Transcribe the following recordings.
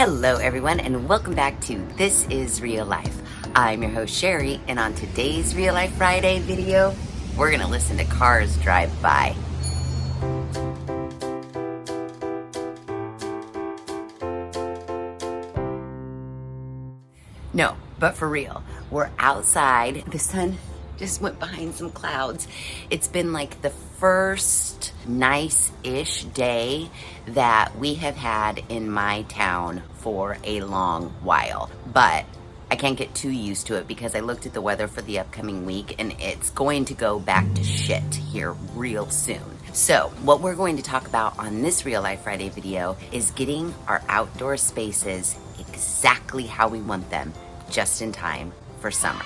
Hello everyone and welcome back to This Is Real Life. I'm your host Sheri, and on today's Real Life Friday video, we're gonna listen to cars drive by. No, but for real, we're outside. The sun just went behind some clouds. It's been like the first nice-ish day that we have had in my town for a long while. But I can't get too used to it because I looked at the weather for the upcoming week and it's going to go back to shit here real soon. So what we're going to talk about on this Real Life Friday video is getting our outdoor spaces exactly how we want them, just in time for summer.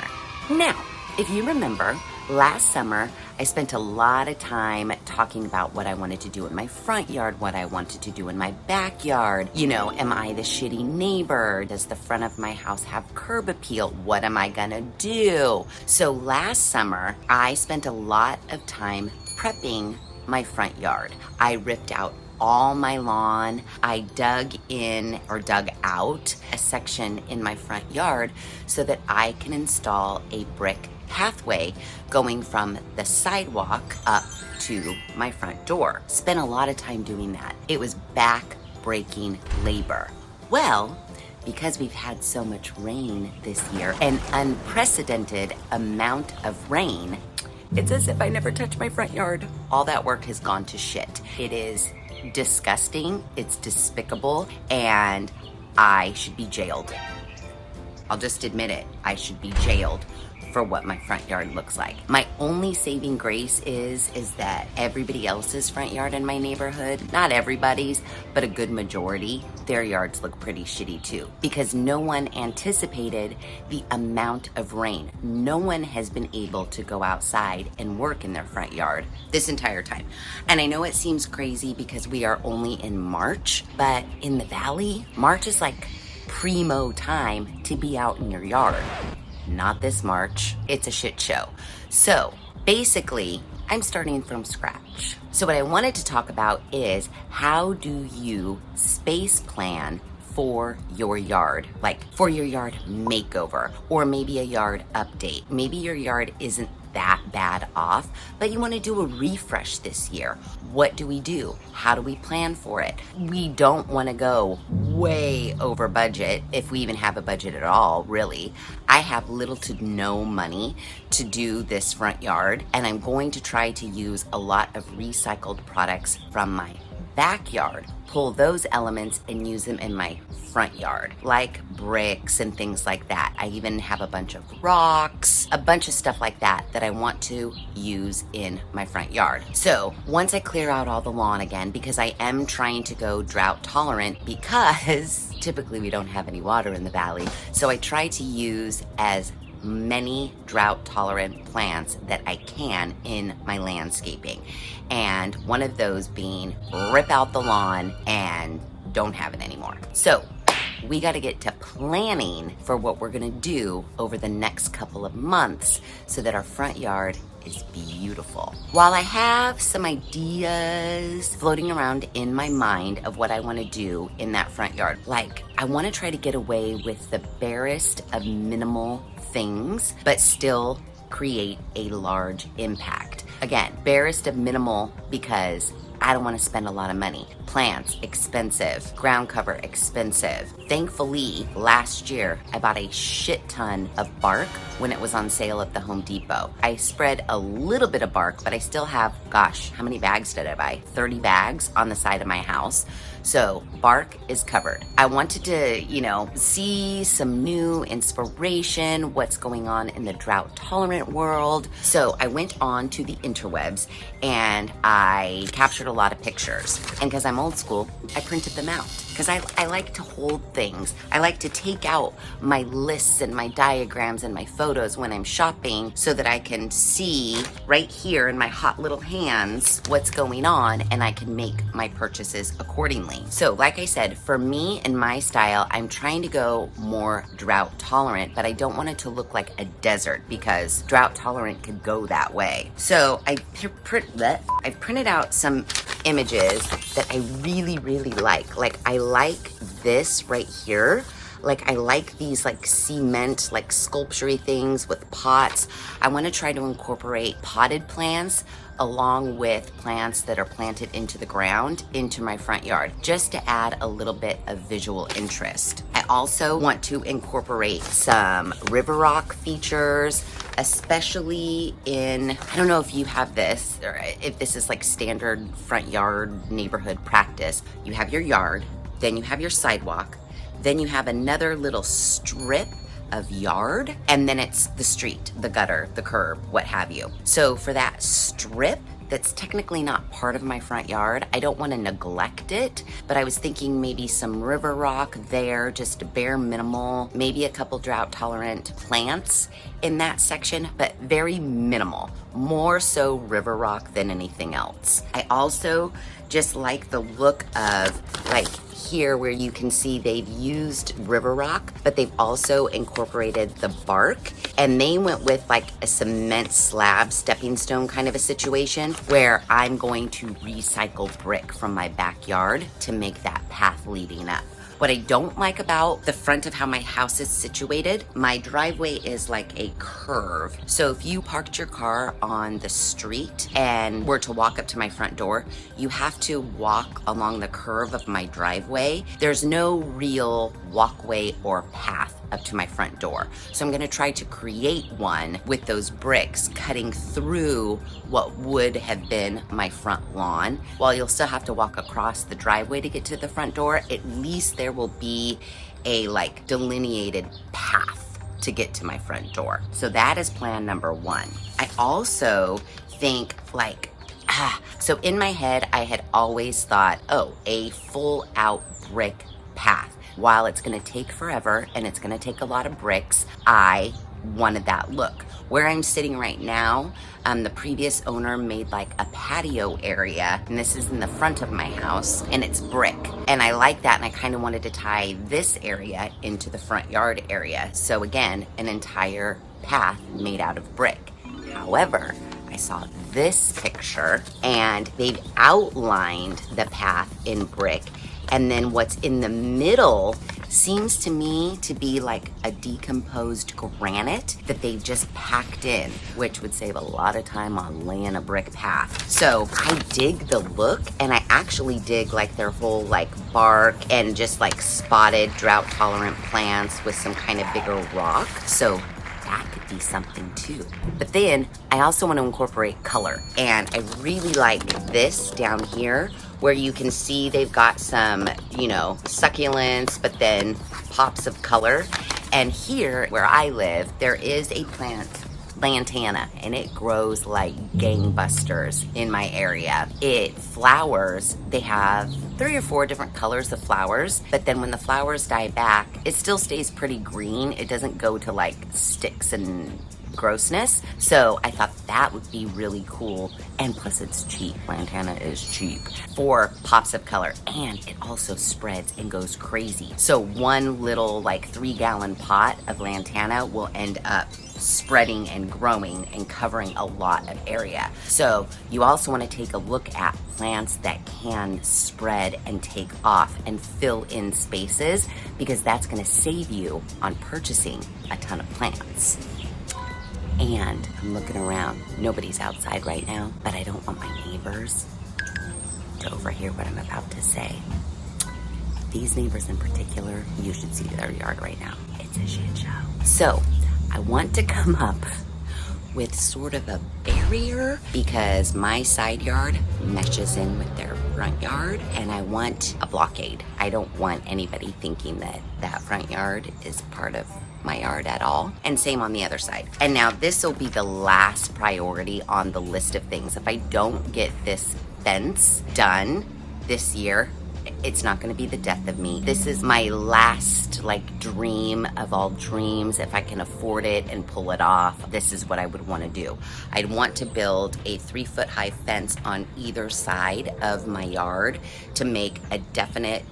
Now, if you remember, last summer, I spent a lot of time talking about what I wanted to do in my front yard, what I wanted to do in my backyard. You know, am I the shitty neighbor? Does the front of my house have curb appeal? What am I gonna do? So last summer, I spent a lot of time prepping my front yard. I ripped out all my lawn. I dug out a section in my front yard so that I can install a brick pathway going from the sidewalk up to my front door. Spent a lot of time doing that. It was back-breaking labor. Well, because we've had so much rain this year, an unprecedented amount of rain, it's as if I never touched my front yard. All that work has gone to shit. It is disgusting, it's despicable, and I should be jailed. I'll just admit it, I should be jailed for what my front yard looks like. My only saving grace is that everybody else's front yard in my neighborhood, not everybody's, but a good majority, their yards look pretty shitty too, because no one anticipated the amount of rain. No one has been able to go outside and work in their front yard this entire time. And I know it seems crazy because we are only in March, but in the valley, March is like primo time to be out in your yard. Not this March. It's a shit show. So basically, I'm starting from scratch. So what I wanted to talk about is how do you space plan for your yard, like for your yard makeover, or maybe a yard update. Maybe your yard isn't that bad off, but you want to do a refresh this year. What do we do? How do we plan for it? We don't want to go way over budget, if we even have a budget at all, really. I have little to no money to do this front yard, and I'm going to try to use a lot of recycled products from my backyard, pull those elements and use them in my front yard, like bricks and things like that. I even have a bunch of rocks, a bunch of stuff like that I want to use in my front yard. So once I clear out all the lawn again, because I am trying to go drought tolerant, because typically we don't have any water in the valley, so I try to use as many drought tolerant plants that I can in my landscaping. And one of those being rip out the lawn and don't have it anymore. So we got to get to planning for what we're going to do over the next couple of months so that our front yard is beautiful. While I have some ideas floating around in my mind of what I want to do in that front yard, like I want to try to get away with the barest of minimal things, but still create a large impact. Again, barest of minimal because I don't want to spend a lot of money. Plants, expensive. Ground cover, expensive. Thankfully, last year, I bought a shit ton of bark when it was on sale at the Home Depot. I spread a little bit of bark, but I still have, gosh, how many bags did I buy? 30 bags on the side of my house. So bark is covered. I wanted to, see some new inspiration, what's going on in the drought tolerant world. So I went on to the interwebs and I captured a lot of pictures. And because I'm old school, I printed them out. Because I like to hold things. I like to take out my lists and my diagrams and my photos when I'm shopping so that I can see right here in my hot little hands what's going on and I can make my purchases accordingly. So like I said, for me and my style, I'm trying to go more drought tolerant, but I don't want it to look like a desert because drought tolerant could go that way. So I've printed out some images that I really, really like. Like I like this right here. Like I like these like cement, like sculpture-y things with pots. I want to try to incorporate potted plants along with plants that are planted into the ground into my front yard, just to add a little bit of visual interest. I also want to incorporate some river rock features, especially in, I don't know if you have this, or if this is like standard front yard neighborhood practice. You have your yard, then you have your sidewalk, then you have another little strip of yard, and then it's the street, the gutter, the curb, what have you. So for that strip that's technically not part of my front yard, I don't want to neglect it, but I was thinking maybe some river rock there, just bare minimal, maybe a couple drought tolerant plants in that section, but very minimal, more so river rock than anything else. I also just like the look of like here where you can see they've used river rock, but they've also incorporated the bark, and they went with like a cement slab stepping stone kind of a situation where I'm going to recycle brick from my backyard to make that path leading up. What I don't like about the front of how my house is situated, my driveway is like a curve. So if you parked your car on the street and were to walk up to my front door, you have to walk along the curve of my driveway. There's no real walkway or path up to my front door. So I'm gonna try to create one with those bricks cutting through what would have been my front lawn. While you'll still have to walk across the driveway to get to the front door, at least there will be a like delineated path to get to my front door. So that is plan number one. I also think like, so in my head, I had always thought, oh, a full out brick path. While it's gonna take forever and it's gonna take a lot of bricks, I wanted that look. Where I'm sitting right now, the previous owner made like a patio area, and this is in the front of my house, and it's brick. And I like that, and I kind of wanted to tie this area into the front yard area. So again, an entire path made out of brick. However, I saw this picture, and they've outlined the path in brick, and then what's in the middle seems to me to be like a decomposed granite that they've just packed in, which would save a lot of time on laying a brick path. So I dig the look, and I actually dig like their whole like bark and just like spotted drought tolerant plants with some kind of bigger rock. So that could be something too. But then I also want to incorporate color, and I really like this down here where you can see they've got some, you know, succulents, but then pops of color. And here where I live, there is a plant, lantana, and it grows like gangbusters in my area. It flowers. They have 3 or 4 different colors of flowers, but then when the flowers die back, it still stays pretty green. It doesn't go to like sticks and grossness. So I thought that would be really cool. And plus it's cheap. Lantana is cheap for pops of color. And it also spreads and goes crazy. So one little like 3-gallon pot of lantana will end up spreading and growing and covering a lot of area. So you also want to take a look at plants that can spread and take off and fill in spaces, because that's going to save you on purchasing a ton of plants. And I'm looking around. Nobody's outside right now, but I don't want my neighbors to overhear what I'm about to say. These neighbors in particular, you should see their yard right now. It's a shit show. So I want to come up with sort of a barrier, because my side yard meshes in with their front yard, and I want a blockade. I don't want anybody thinking that that front yard is part of my yard at all. And same on the other side. And now this will be the last priority on the list of things. If I don't get this fence done this year, it's not going to be the death of me. This is my last like dream of all dreams. If I can afford it and pull it off, this is what I would want to do. I'd want to build a 3-foot high fence on either side of my yard to make a definite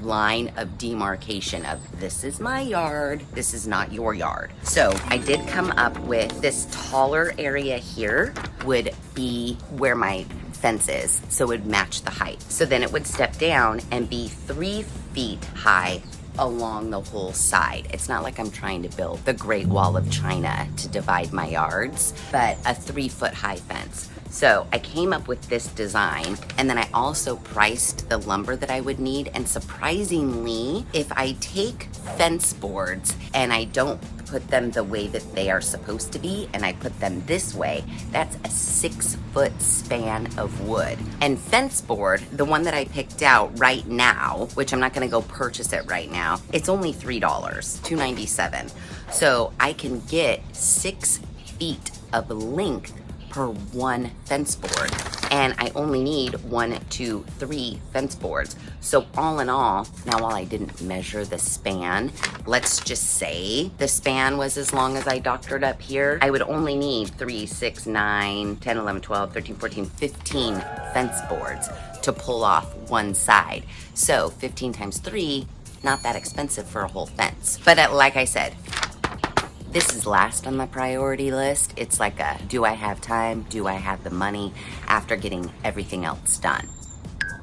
line of demarcation of this is my yard, this is not your yard. So I did come up with this taller area here would be where my fences so it would match the height. So then it would step down and be 3 feet high along the whole side. It's not like I'm trying to build the Great Wall of China to divide my yards, but a 3-foot high fence. So I came up with this design, and then I also priced the lumber that I would need. And surprisingly, if I take fence boards and I don't put them the way that they are supposed to be, and I put them this way, that's a 6-foot span of wood. And fence board, the one that I picked out right now, which I'm not gonna go purchase it right now, it's only $3, $2.97. So I can get 6 feet of length per one fence board, and I only need 1, 2, 3 fence boards. So all in all, now while I didn't measure the span, let's just say the span was as long as I doctored up here, I would only need 3, 6, 9, 10, 11, 12, 13, 14, 15 fence boards to pull off one side. So 15 times 3, not that expensive for a whole fence. But like I said, this is last on the priority list. It's like a, do I have time? Do I have the money after getting everything else done?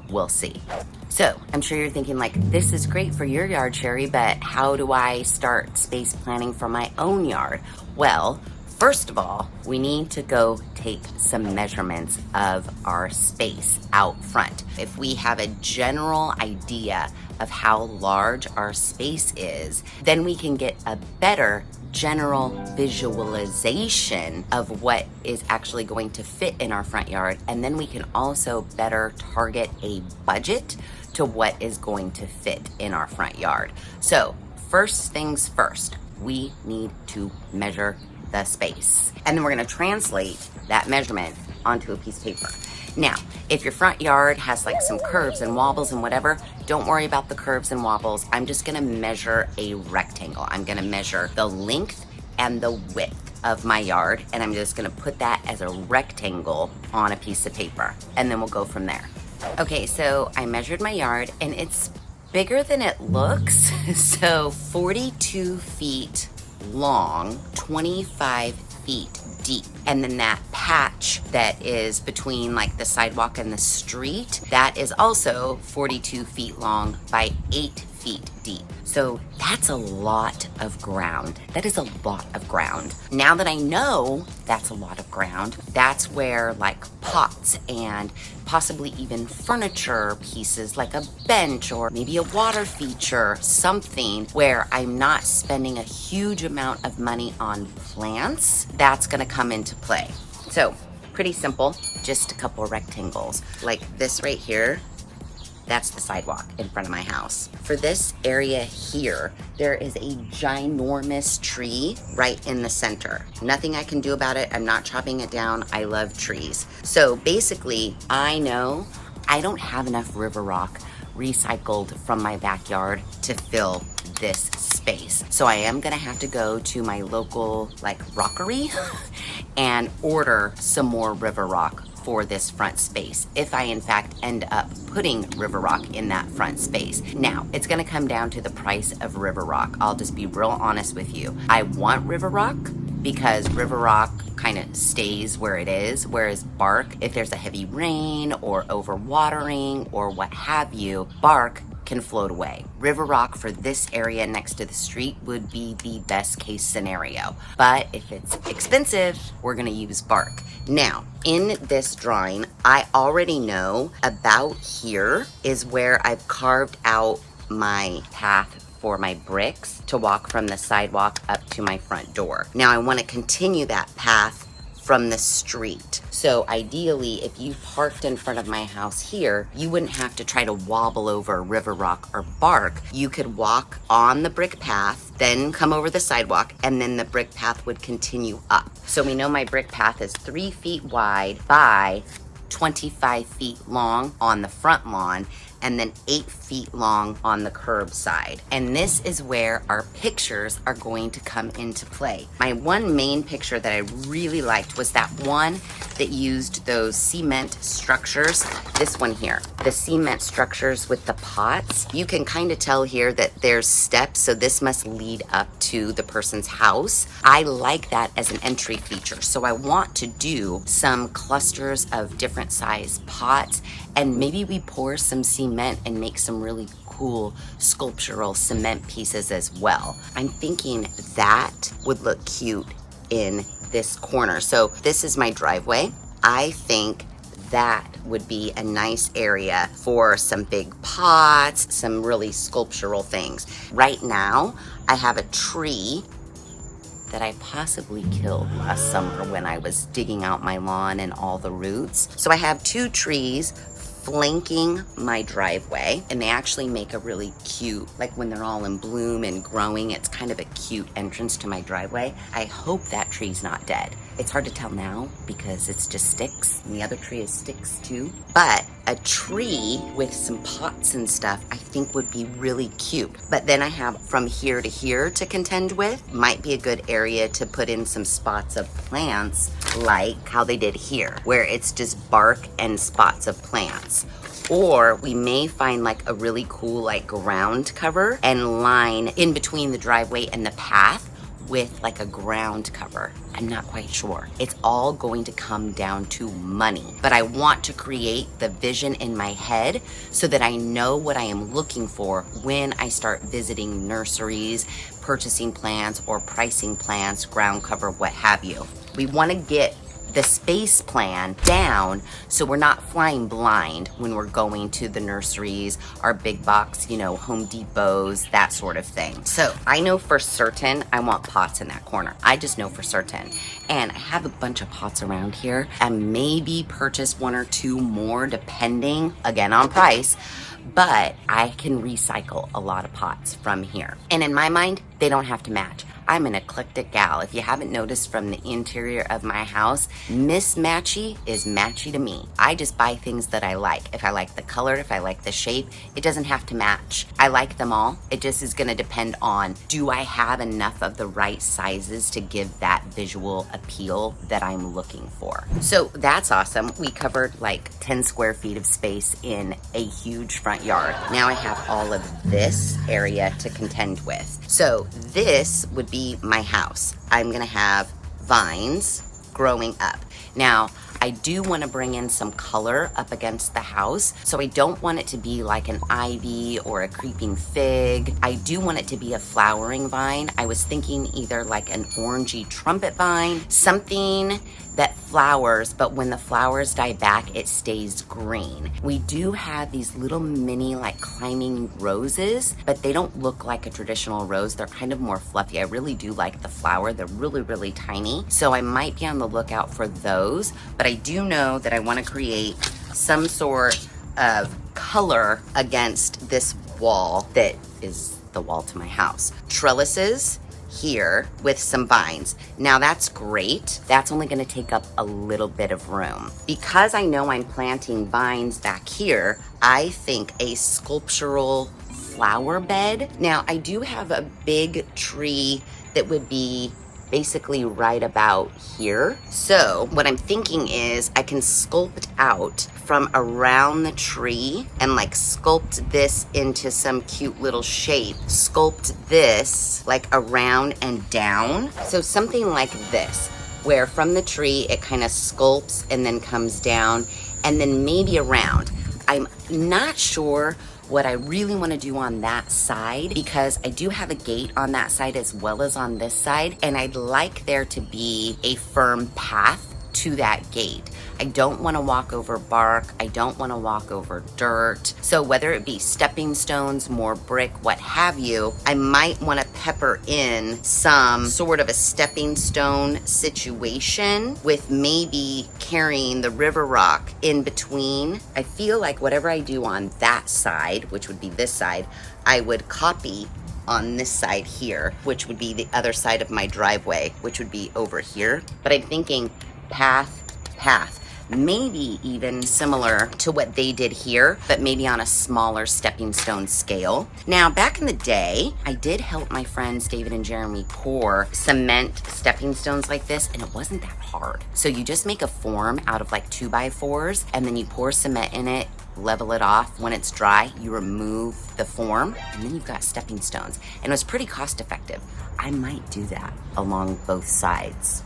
We'll see. So I'm sure you're thinking like, this is great for your yard, Sheri, but how do I start space planning for my own yard? Well, first of all, we need to go take some measurements of our space out front. If we have a general idea of how large our space is, then we can get a better general visualization of what is actually going to fit in our front yard. And then we can also better target a budget to what is going to fit in our front yard. So first things first, we need to measure the space. And then we're gonna translate that measurement onto a piece of paper. Now, if your front yard has like some curves and wobbles and whatever, don't worry about the curves and wobbles. I'm just gonna measure a rectangle. I'm gonna measure the length and the width of my yard, and I'm just gonna put that as a rectangle on a piece of paper, and then we'll go from there. Okay, so I measured my yard, and it's bigger than it looks. So 42 feet long, 25 feet deep. And then that patch that is between like the sidewalk and the street, that is also 42 feet long by 8 feet deep. So that's a lot of ground. That is a lot of ground. Now that I know that's a lot of ground, that's where like pots and possibly even furniture pieces like a bench or maybe a water feature, something where I'm not spending a huge amount of money on plants, that's gonna come into play. So pretty simple, just a couple of rectangles. Like this right here, that's the sidewalk in front of my house. For this area here, there is a ginormous tree right in the center. Nothing I can do about it. I'm not chopping it down. I love trees. So basically, I know I don't have enough river rock recycled from my backyard to fill this space. So I am gonna have to go to my local like rockery and order some more river rock for this front space, if I in fact end up putting river rock in that front space. Now, it's gonna come down to the price of river rock. I'll just be real honest with you. I want river rock because river rock kind of stays where it is, whereas bark, if there's a heavy rain or overwatering or what have you, bark can float away. River rock for this area next to the street would be the best case scenario. But if it's expensive, we're gonna use bark. Now, in this drawing, I already know about here is where I've carved out my path for my bricks to walk from the sidewalk up to my front door. Now I wanna continue that path from the street. So ideally, if you parked in front of my house here, you wouldn't have to try to wobble over river rock or bark. You could walk on the brick path, then come over the sidewalk, and then the brick path would continue up. So we know my brick path is 3 feet wide by 25 feet long on the front lawn, and then 8 feet long on the curb side. And this is where our pictures are going to come into play. My one main picture that I really liked was that one that used those cement structures. This one here. the cement structures with the pots. You can kind of tell here that there's steps, so this must lead up to the person's house. I like that as an entry feature. So I want to do some clusters of different size pots, and maybe we pour some cement and make some really cool sculptural cement pieces as well. I'm thinking that would look cute in this corner. So this is my driveway. I think that would be a nice area for some big pots, some really sculptural things. Right now, I have a tree that I possibly killed last summer when I was digging out my lawn and all the roots. So I have 2 trees flanking my driveway, and they actually make a really cute, like when they're all in bloom and growing, it's kind of a cute entrance to my driveway. I hope that tree's not dead. It's hard to tell now because it's just sticks, and the other tree is sticks too. But a tree with some pots and stuff I think would be really cute. But then I have from here to here to contend with. Might be a good area to put in some spots of plants like how they did here, where it's just bark and spots of plants. Or we may find like a really cool like ground cover and line in between the driveway and the path with like a ground cover. I'm not quite sure. It's all going to come down to money, but I want to create the vision in my head so that I know what I am looking for when I start visiting nurseries, purchasing plants or pricing plants, ground cover, what have you. We want to get the space plan down so we're not flying blind when we're going to the nurseries, our big box, you know, Home Depots, that sort of thing. So I know for certain I want pots in that corner. I just know for certain. And I have a bunch of pots around here and maybe purchase 1 or 2 more depending, again, on price. But I can recycle a lot of pots from here. And in my mind, they don't have to match. I'm an eclectic gal. If you haven't noticed from the interior of my house, mismatchy is matchy to me. I just buy things that I like. If I like the color, if I like the shape, it doesn't have to match. I like them all. It just is gonna depend on, do I have enough of the right sizes to give that visual appeal that I'm looking for? So that's awesome. We covered like 10 square feet of space in a huge front yard. Now I have all of this area to contend with. So this would be my house. I'm gonna have vines growing up. Now, I do want to bring in some color up against the house, so I don't want it to be like an ivy or a creeping fig. I do want it to be a flowering vine. I was thinking either like an orangey trumpet vine, something that flowers, but when the flowers die back, it stays green. We do have these little mini like climbing roses, but they don't look like a traditional rose. They're kind of more fluffy. I really do like the flower. They're really, really tiny. So I might be on the lookout for those, but I do know that I want to create some sort of color against this wall that is the wall to my house. Trellises here with some vines. Now that's great. That's only going to take up a little bit of room. Because I know I'm planting vines back here, I think a sculptural flower bed. Now I do have a big tree that would be basically right about here. So what I'm thinking is I can sculpt out from around the tree and like sculpt this into some cute little shape. Sculpt this like around and down. So something like this, where from the tree it kind of sculpts and then comes down and then maybe around. I'm not sure what I really want to do on that side because I do have a gate on that side as well as on this side, and I'd like there to be a firm path to that gate. I don't want to walk over bark. I don't want to walk over dirt. So whether it be stepping stones, more brick, what have you, I might want to pepper in some sort of a stepping stone situation with maybe carrying the river rock in between. I feel like whatever I do on that side, which would be this side, I would copy on this side here, which would be the other side of my driveway, which would be over here. But I'm thinking path, maybe even similar to what they did here, but maybe on a smaller stepping stone scale. Now, back in the day, I did help my friends David and Jeremy pour cement stepping stones like this, and it wasn't that hard. So you just make a form out of like 2x4s, and then you pour cement in it, level it off. When it's dry, you remove the form, and then you've got stepping stones. And it was pretty cost effective. I might do that along both sides.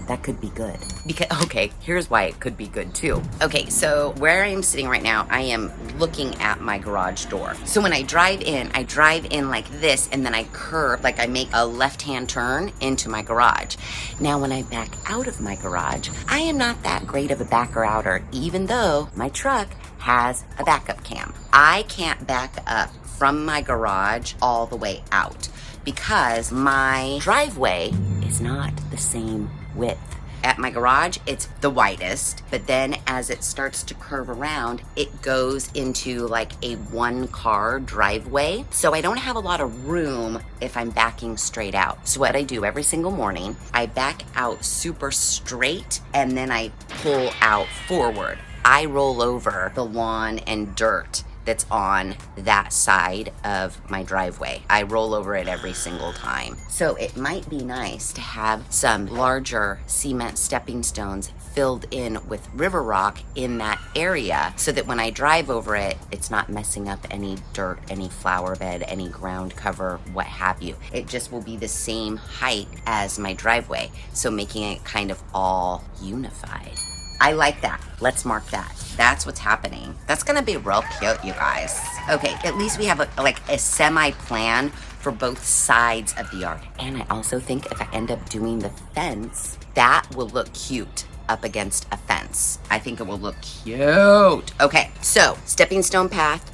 That could be good. Because, okay, here's why it could be good too. Okay, so where I am sitting right now, I am looking at my garage door. So when I drive in like this, and then I curve, like I make a left-hand turn into my garage. Now when I back out of my garage, I am not that great of a backer-outer, even though my truck has a backup cam. I can't back up from my garage all the way out because my driveway is not the same width. At my garage, it's the widest, but then as it starts to curve around, it goes into like a 1-car driveway. So I don't have a lot of room if I'm backing straight out. So what I do every single morning, I back out super straight and then I pull out forward. I roll over the lawn and dirt that's on that side of my driveway. I roll over it every single time. So it might be nice to have some larger cement stepping stones filled in with river rock in that area so that when I drive over it, it's not messing up any dirt, any flower bed, any ground cover, what have you. It just will be the same height as my driveway, so making it kind of all unified. I like that. Let's mark that. That's what's happening. That's gonna be real cute, you guys. Okay, at least we have a semi-plan for both sides of the yard. And I also think if I end up doing the fence, that will look cute up against a fence. I think it will look cute. Okay, so stepping stone path,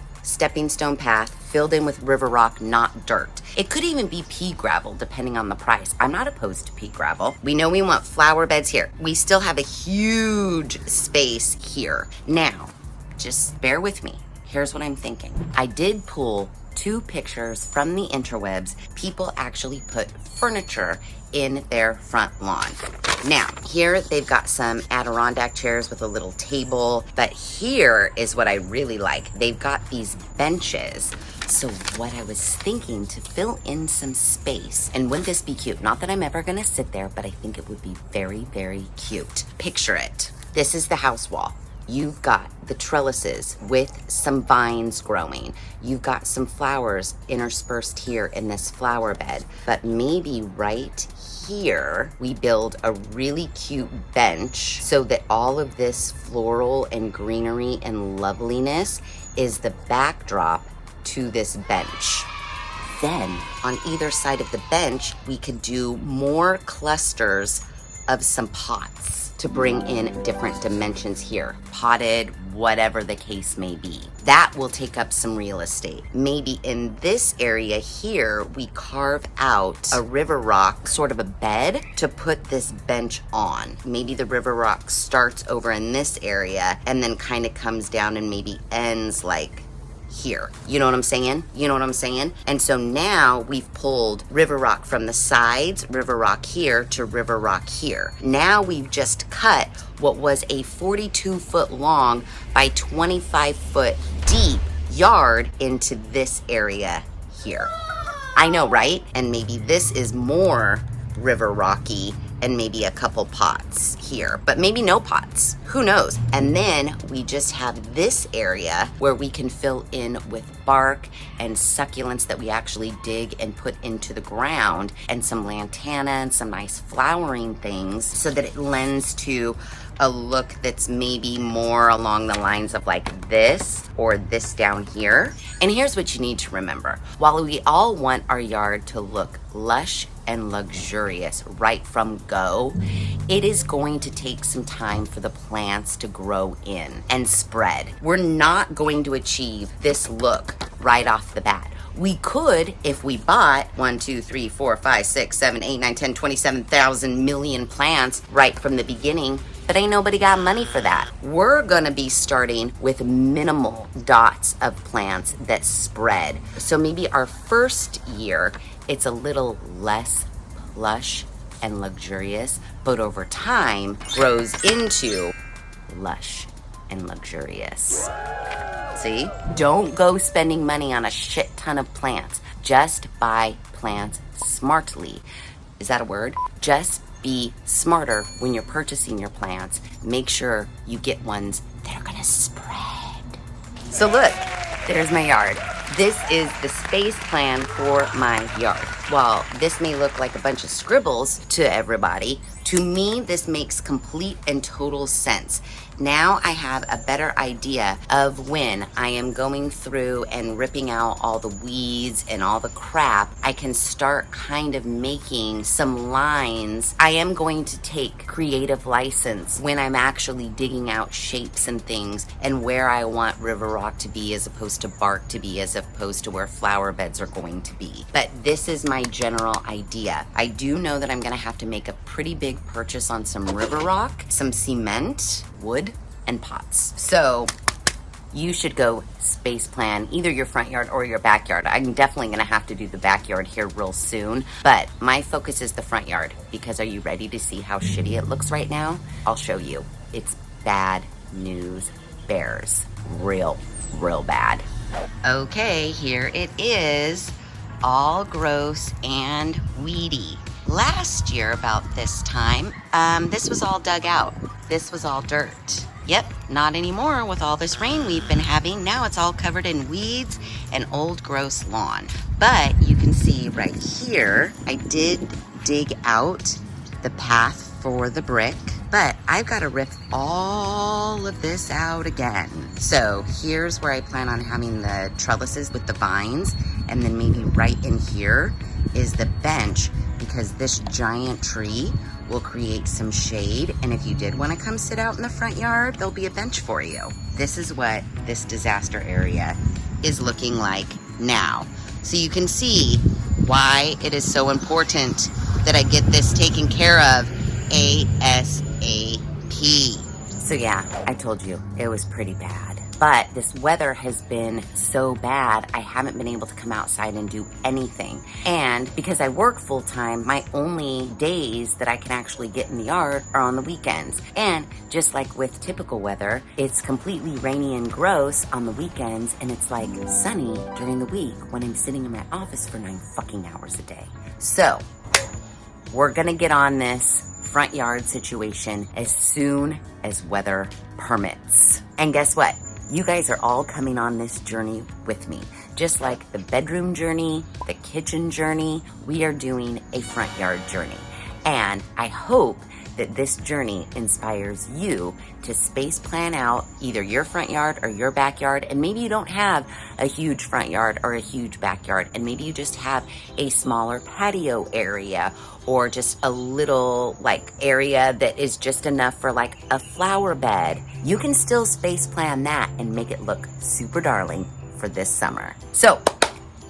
filled in with river rock, not dirt. It could even be pea gravel, depending on the price. I'm not opposed to pea gravel. We know we want flower beds here. We still have a huge space here. Now, just bear with me. Here's what I'm thinking. I did pull 2 pictures from the interwebs. People actually put furniture in their front lawn. Now, here they've got some Adirondack chairs with a little table, but here is what I really like. They've got these benches. So what I was thinking, to fill in some space, and wouldn't this be cute? Not that I'm ever gonna sit there, but I think it would be very, very cute. Picture it. This is the house wall. You've got the trellises with some vines growing. You've got some flowers interspersed here in this flower bed. But maybe right here, we build a really cute bench so that all of this floral and greenery and loveliness is the backdrop to this bench. Then on either side of the bench, we could do more clusters of some pots to bring in different dimensions here. Potted, whatever the case may be. That will take up some real estate. Maybe in this area here, we carve out a river rock, sort of a bed, to put this bench on. Maybe the river rock starts over in this area and then kind of comes down and maybe ends like here. You know what I'm saying? And so now we've pulled river rock from the sides, river rock here to river rock here. Now we've just cut what was a 42-foot long by 25-foot deep yard into this area here. I know, right? And maybe this is more river rocky and maybe a couple pots here, but maybe no pots, who knows? And then we just have this area where we can fill in with bark and succulents that we actually dig and put into the ground, and some lantana and some nice flowering things so that it lends to a look that's maybe more along the lines of like this or this down here. And here's what you need to remember. While we all want our yard to look lush and luxurious right from go, it is going to take some time for the plants to grow in and spread. We're not going to achieve this look right off the bat. We could if we bought 1, 2, 3, 4, 5, 6, 7, 8, 9, 10, 27,000 million plants right from the beginning, but ain't nobody got money for that. We're gonna be starting with minimal dots of plants that spread. So maybe our first year, it's a little less lush and luxurious, but over time grows into lush and luxurious. See? Don't go spending money on a shit ton of plants. Just buy plants smartly. Is that a word? Just be smarter when you're purchasing your plants. Make sure you get ones that they're gonna spread. So look, there's my yard. This is the space plan for my yard. While this may look like a bunch of scribbles to everybody, to me, this makes complete and total sense. Now I have a better idea of when I am going through and ripping out all the weeds and all the crap, I can start kind of making some lines. I am going to take creative license when I'm actually digging out shapes and things and where I want river rock to be as opposed to bark to be, as opposed to where flower beds are going to be. But this is my general idea. I do know that I'm gonna have to make a pretty big purchase on some river rock, some cement, wood, and pots. So you should go space plan either your front yard or your backyard. I'm definitely gonna have to do the backyard here real soon, but my focus is the front yard because are you ready to see how shitty it looks right now? I'll show you. It's bad news bears. Real bad. Okay, here it is. All gross and weedy. Last year about this time, this was all dug out. This was all dirt. Yep, not anymore with all this rain we've been having. Now it's all covered in weeds and old gross lawn. But you can see right here, I did dig out the path for the brick, but I've got to rip all of this out again. So here's where I plan on having the trellises with the vines, and then maybe right in here is the bench because this giant tree will create some shade, and if you did want to come sit out in the front yard, there'll be a bench for you. This is what this disaster area is looking like now. So you can see why it is so important that I get this taken care of ASAP. So yeah, I told you, it was pretty bad. But this weather has been so bad, I haven't been able to come outside and do anything. And because I work full time, my only days that I can actually get in the yard are on the weekends. And just like with typical weather, it's completely rainy and gross on the weekends, and it's like sunny during the week when I'm sitting in my office for 9 fucking hours a day. So we're gonna get on this front yard situation as soon as weather permits. And guess what? You guys are all coming on this journey with me. Just like the bedroom journey, the kitchen journey, we are doing a front yard journey. And I hope that this journey inspires you to space plan out either your front yard or your backyard. And maybe you don't have a huge front yard or a huge backyard, and maybe you just have a smaller patio area or just a little like area that is just enough for like a flower bed. You can still space plan that and make it look super darling for this summer. So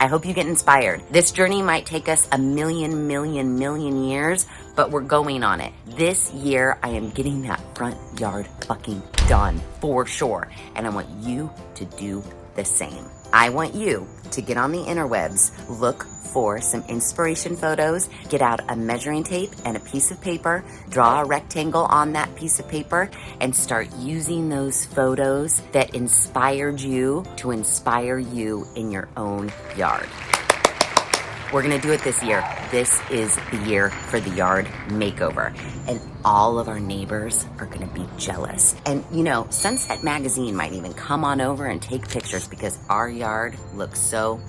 I hope you get inspired. This journey might take us a million years, but we're going on it. This year, I am getting that front yard fucking done for sure. And I want you to do the same. I want you to get on the interwebs, look for some inspiration photos, get out a measuring tape and a piece of paper, draw a rectangle on that piece of paper, and start using those photos that inspired you to inspire you in your own yard. We're gonna do it this year. This is the year for the yard makeover. And all of our neighbors are gonna be jealous. And you know, Sunset Magazine might even come on over and take pictures because our yard looks so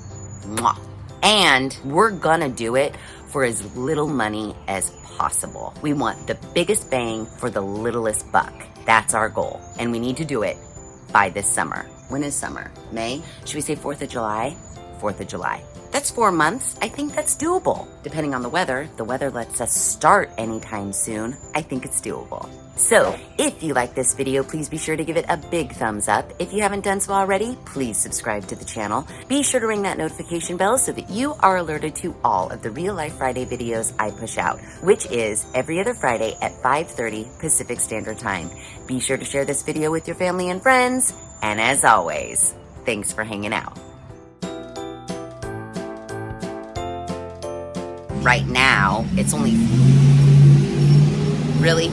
mwah. And we're gonna do it for as little money as possible. We want the biggest bang for the littlest buck. That's our goal. And we need to do it by this summer. When is summer? May? Should we say 4th of July? 4th of July. That's 4 months. I think that's doable. Depending on the weather lets us start anytime soon. I think it's doable. So if you like this video, please be sure to give it a big thumbs up. If you haven't done so already, please subscribe to the channel. Be sure to ring that notification bell so that you are alerted to all of the Real Life Friday videos I push out, which is every other Friday at 5:30 Pacific Standard Time. Be sure to share this video with your family and friends. And as always, thanks for hanging out. Right now, it's only... Really?